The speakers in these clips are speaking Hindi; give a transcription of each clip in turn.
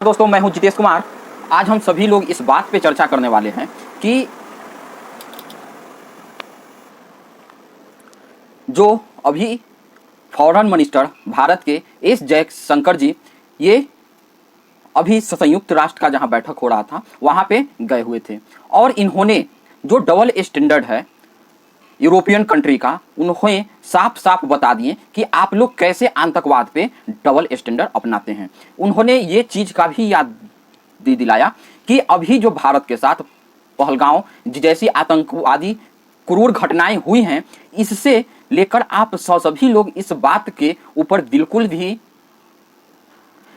दोस्तों, मैं हूं जितेश कुमार। आज हम सभी लोग इस बात पे चर्चा करने वाले हैं कि जो अभी फॉरेन मिनिस्टर भारत के एस जयशंकर जी, ये अभी संयुक्त राष्ट्र का जहां बैठक हो रहा था वहां पे गए हुए थे और इन्होंने जो डबल स्टैंडर्ड है यूरोपियन कंट्री का, उन्होंने साफ साफ बता दिए कि आप लोग कैसे आतंकवाद पे डबल स्टैंडर्ड अपनाते हैं। उन्होंने ये चीज का भी याद दिलाया कि अभी जो भारत के साथ पहलगांव जैसी आतंकवादी क्रूर घटनाएं हुई हैं, इससे लेकर आप सभी लोग इस बात के ऊपर बिल्कुल भी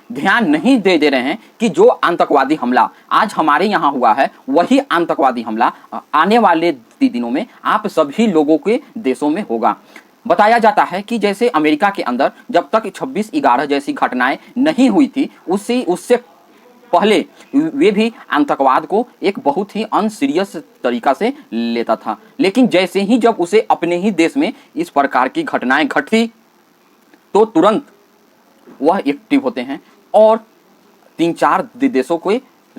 ध्यान नहीं दे रहे हैं कि जो आतंकवादी हमला आज हमारे यहाँ हुआ है, वही आतंकवादी हमला आने वाले दिनों में आप सभी लोगों के देशों में होगा। बताया जाता है कि जैसे अमेरिका के अंदर जब तक 26/11 जैसी घटनाएं नहीं हुई थी, उससे पहले वे भी आतंकवाद को एक बहुत ही अनसीरियस तरीका से लेता था, लेकिन जैसे ही जब उसे अपने ही देश में इस प्रकार की घटनाएं घटती तो तुरंत वह एक्टिव होते हैं और 3-4 देशों को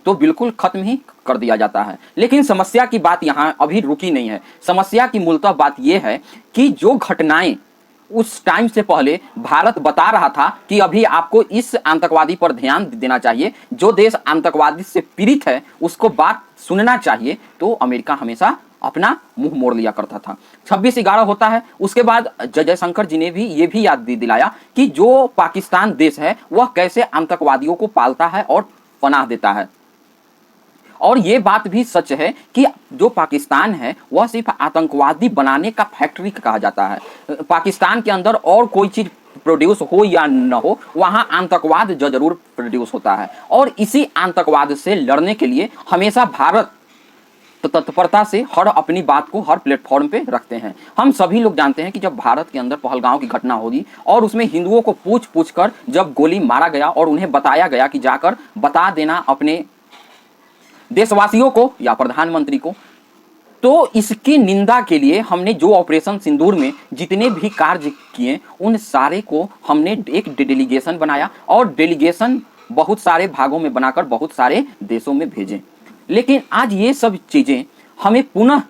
तो बिल्कुल खत्म ही कर दिया जाता है। लेकिन समस्या की बात यहाँ अभी रुकी नहीं है। समस्या की मूलतः बात यह है कि जो घटनाएं उस टाइम से पहले भारत बता रहा था कि अभी आपको इस आतंकवादी पर ध्यान देना चाहिए, जो देश आतंकवादी से पीड़ित है उसको बात सुनना चाहिए, तो अमेरिका हमेशा अपना मुंह मोड़ लिया करता था। 26/11 होता है, उसके बाद जयशंकर जी ने भी ये भी याद दिलाया कि जो पाकिस्तान देश है वह कैसे आतंकवादियों को पालता है और पनाह देता है। और ये बात भी सच है कि जो पाकिस्तान है वह सिर्फ आतंकवादी बनाने का फैक्ट्री कहा जाता है। पाकिस्तान के अंदर और कोई चीज प्रोड्यूस हो या न हो, वहां आतंकवाद जरूर प्रोड्यूस होता है और इसी आतंकवाद से लड़ने के लिए हमेशा भारत तत्परता से हर अपनी बात को हर प्लेटफॉर्म पे रखते हैं। हम सभी लोग जानते हैं कि जब भारत के अंदर पहलगांव की घटना होगी और उसमें हिंदुओं को पूछ कर जब गोली मारा गया और उन्हें बताया गया कि जाकर बता देना अपने देशवासियों को या प्रधानमंत्री को, तो इसकी निंदा के लिए हमने जो ऑपरेशन सिंदूर में जितने भी कार्य किए उन सारे को हमने एक डेलीगेशन बनाया और डेलीगेशन बहुत सारे भागों में बनाकर बहुत सारे देशों में भेजे। लेकिन आज ये सब चीजें हमें पुनः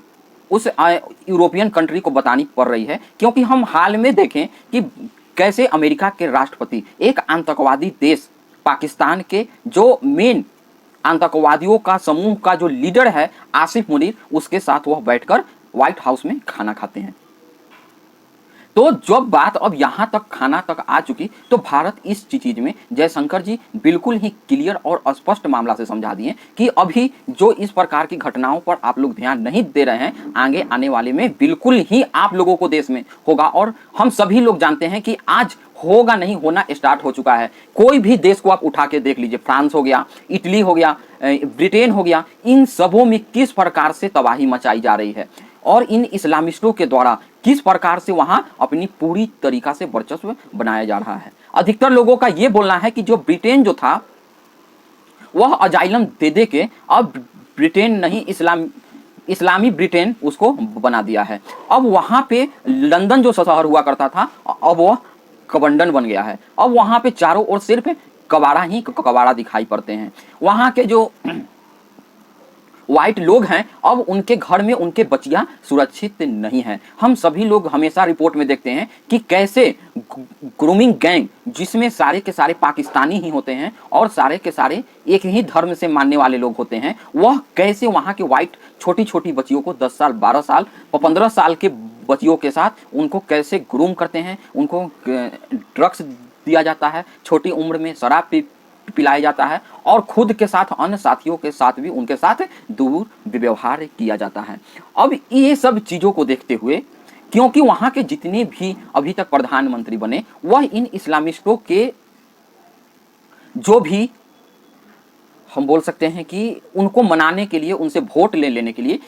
उस यूरोपियन कंट्री को बतानी पड़ रही है, क्योंकि हम हाल में देखें कि कैसे अमेरिका के राष्ट्रपति एक आतंकवादी देश पाकिस्तान के जो मेन आतंकवादियों का समूह का जो लीडर है आसिफ मुनीर, उसके साथ वह बैठकर व्हाइट हाउस में खाना खाते हैं। तो जब बात अब यहाँ तक खाना तक आ चुकी, तो भारत इस चीज में जयशंकर जी बिल्कुल ही क्लियर और स्पष्ट मामला से समझा दिए कि अभी जो इस प्रकार की घटनाओं पर आप लोग ध्यान नहीं दे रहे हैं, आगे आने वाले में बिल्कुल ही आप लोगों को देश में होगा। और हम सभी लोग जानते हैं कि आज होगा नहीं, होना स्टार्ट हो चुका है। कोई भी देश को आप उठा के देख लीजिए, फ्रांस हो गया, इटली हो गया, ब्रिटेन हो गया, इन सबों में किस प्रकार से तबाही मचाई जा रही है और इन इस्लामिस्टों के द्वारा किस प्रकार से वहां अपनी पूरी तरीका से वर्चस्व बनाया जा रहा है। अधिकतर लोगों का यह बोलना है कि जो ब्रिटेन जो था वह अजाइलम दे के अब ब्रिटेन नहीं इस्लामी ब्रिटेन उसको बना दिया है। अब वहां पे लंदन जो शहर हुआ करता था अब वह कबंडन बन गया है। अब वहां पे चारों ओर सिर्फ कबाड़ा ही कबाड़ा दिखाई पड़ते हैं। वहां के जो व्हाइट लोग हैं अब उनके घर में उनके बच्चियां सुरक्षित नहीं हैं। हम सभी लोग हमेशा रिपोर्ट में देखते हैं कि कैसे ग्रूमिंग गैंग, जिसमें सारे के सारे पाकिस्तानी ही होते हैं और सारे के सारे एक ही धर्म से मानने वाले लोग होते हैं, वह कैसे वहां के व्हाइट छोटी छोटी बच्चियों को 10 साल 12 साल 15 साल के बच्चियों के साथ उनको कैसे ग्रूम करते हैं, उनको ड्रग्स दिया जाता है, छोटी उम्र में शराब पिलाया जाता है और खुद के साथ अन्य साथियों के साथ भी उनके साथ दुर्व्यवहार किया जाता है। अब ये सब चीजों को देखते हुए, क्योंकि वहां के जितने भी अभी तक प्रधानमंत्री बने वह इन इस्लामिस्टों के जो भी हम बोल सकते हैं कि उनको मनाने के लिए, उनसे वोट लेने के लिए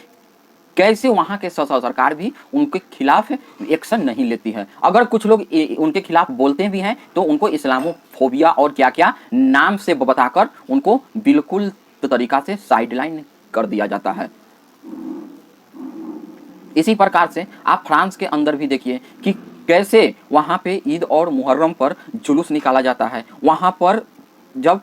कैसे वहां के सरकार भी उनके खिलाफ एक्शन नहीं लेती है। अगर कुछ लोग उनके खिलाफ बोलते भी हैं तो उनको इस्लामोफोबिया और क्या क्या नाम से बताकर उनको बिल्कुल तरीका से साइडलाइन कर दिया जाता है। इसी प्रकार से आप फ्रांस के अंदर भी देखिए कि कैसे वहां पे ईद और मुहर्रम पर जुलूस निकाला जाता है। वहां पर जब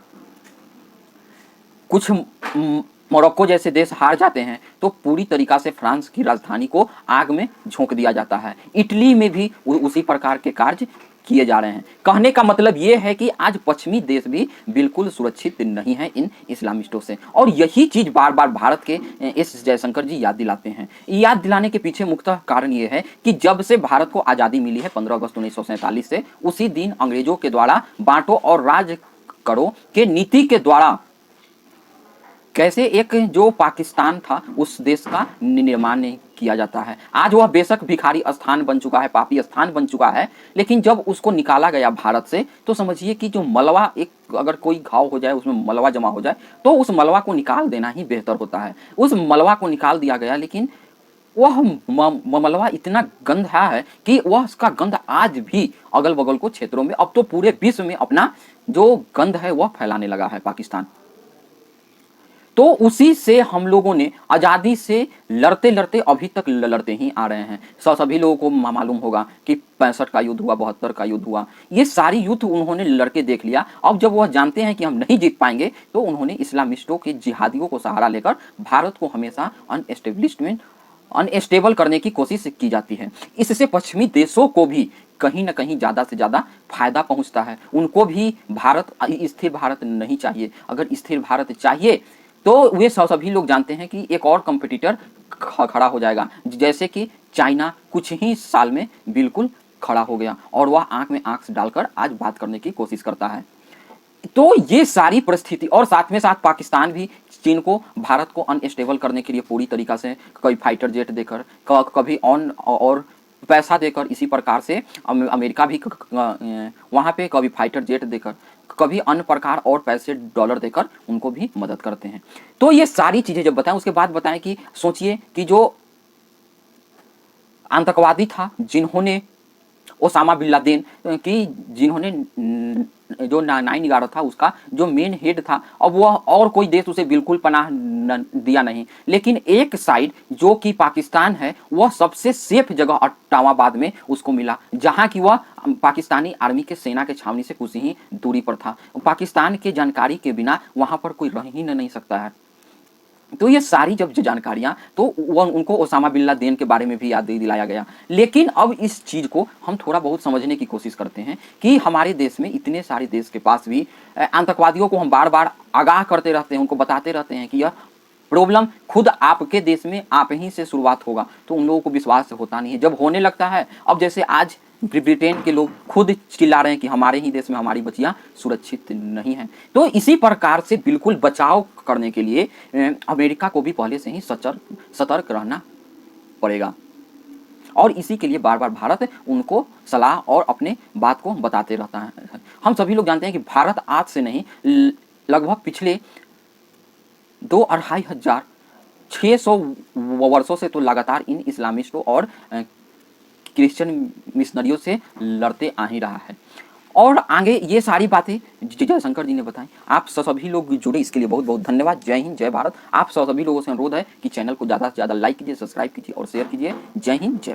कुछ मोरक्को जैसे देश हार जाते हैं तो पूरी तरीका से फ्रांस की राजधानी को आग में झोंक दिया जाता है। इटली में भी उसी प्रकार के कार्य किए जा रहे हैं। कहने का मतलब ये है कि आज पश्चिमी देश भी बिल्कुल सुरक्षित नहीं है इन इस्लामिस्टों से, और यही चीज बार बार भारत के एस जयशंकर जी याद दिलाते हैं। याद दिलाने के पीछे मुख्य कारण ये है कि जब से भारत को आज़ादी मिली है 15 अगस्त 1947 से, उसी दिन अंग्रेजों के द्वारा बांटो और राज करो के नीति के द्वारा कैसे एक जो पाकिस्तान था उस देश का निर्माण नहीं किया जाता है। आज वह बेशक भिखारी स्थान बन चुका है, पापी स्थान बन चुका है, लेकिन जब उसको निकाला गया भारत से तो समझिए कि जो मलबा, एक अगर कोई घाव हो जाए उसमें मलबा जमा हो जाए तो उस मलबा को निकाल देना ही बेहतर होता है। उस मलबा को निकाल दिया गया, लेकिन वह मलबा इतना गंदा है कि वह उसका गंध आज भी अगल बगल को क्षेत्रों में, अब तो पूरे विश्व में अपना जो गंध है वह फैलाने लगा है पाकिस्तान। तो उसी से हम लोगों ने आज़ादी से लड़ते लड़ते अभी तक लड़ते ही आ रहे हैं। सभी लोगों को मालूम होगा कि 65 का युद्ध हुआ, 72 का युद्ध हुआ, ये सारी युद्ध उन्होंने लड़के देख लिया। अब जब वह जानते हैं कि हम नहीं जीत पाएंगे तो उन्होंने इस्लामिस्टों के जिहादियों को सहारा लेकर भारत को हमेशा अनस्टेबल करने की कोशिश की जाती है। इससे पश्चिमी देशों को भी कहीं ना कहीं ज़्यादा से ज़्यादा फायदा पहुंचता है। उनको भी भारत, स्थिर भारत नहीं चाहिए। अगर स्थिर भारत चाहिए तो वे सभी लोग जानते हैं कि एक और कंपटीटर खड़ा हो जाएगा, जैसे कि चाइना कुछ ही साल में बिल्कुल खड़ा हो गया और वह आंख में आंख डालकर आज बात करने की कोशिश करता है। तो ये सारी परिस्थिति, और साथ में साथ पाकिस्तान भी चीन को, भारत को अनस्टेबल करने के लिए पूरी तरीका से कभी फाइटर जेट देकर, कभी ऑन और पैसा देकर, इसी प्रकार से अमेरिका भी वहाँ पे कभी फाइटर जेट देकर, कभी अन्य प्रकार और पैसे डॉलर देकर उनको भी मदद करते हैं। तो ये सारी चीज़ें जब बताएं उसके बाद बताएं कि सोचिए कि जो आतंकवादी था, जिन्होंने ओसामा बिन लादेन की, जिन्होंने जो 9/11 था उसका जो मेन हेड था, अब वह और कोई देश उसे बिल्कुल पनाह दिया नहीं, लेकिन एक साइड जो कि पाकिस्तान है वह सबसे सेफ जगह अट्टावाबाद में उसको मिला, जहां कि वह पाकिस्तानी आर्मी के सेना के छावनी से कुछ ही दूरी पर था। पाकिस्तान के जानकारी के बिना वहां पर कोई रह ही नहीं सकता है। तो ये सारी जब जानकारियां, तो वह उनको ओसामा बिन लादेन के बारे में भी याद दिलाया गया। लेकिन अब इस चीज़ को हम थोड़ा बहुत समझने की कोशिश करते हैं कि हमारे देश में इतने सारे देश के पास भी आतंकवादियों को हम बार बार आगाह करते रहते हैं, उनको बताते रहते हैं कि यह प्रॉब्लम खुद आपके देश में आप ही से शुरुआत होगा, तो उन लोगों को विश्वास होता नहीं है। जब होने लगता है, अब जैसे आज ब्रिटेन के लोग खुद चिल्ला रहे हैं कि हमारे ही देश में हमारी बच्चियां सुरक्षित नहीं हैं, तो इसी प्रकार से बिल्कुल बचाव करने के लिए अमेरिका को भी पहले से ही सतर्क रहना पड़ेगा, और इसी के लिए बार बार भारत उनको सलाह और अपने बात को बताते रहता है। हम सभी लोग जानते हैं कि भारत आज से नहीं, लगभग पिछले 2-2,500 वर्षों से तो लगातार इन इस्लामिस्टों और क्रिश्चियन मिशनरियों से लड़ते आ ही रहा है। और आगे ये सारी बातें जयशंकर जी ने बताई। आप सभी लोग जुड़े, इसके लिए बहुत बहुत धन्यवाद। जय हिंद, जय भारत। आप सभी लोगों से अनुरोध है कि चैनल को ज़्यादा से ज़्यादा लाइक कीजिए, सब्सक्राइब कीजिए और शेयर कीजिए। जय हिंद, जय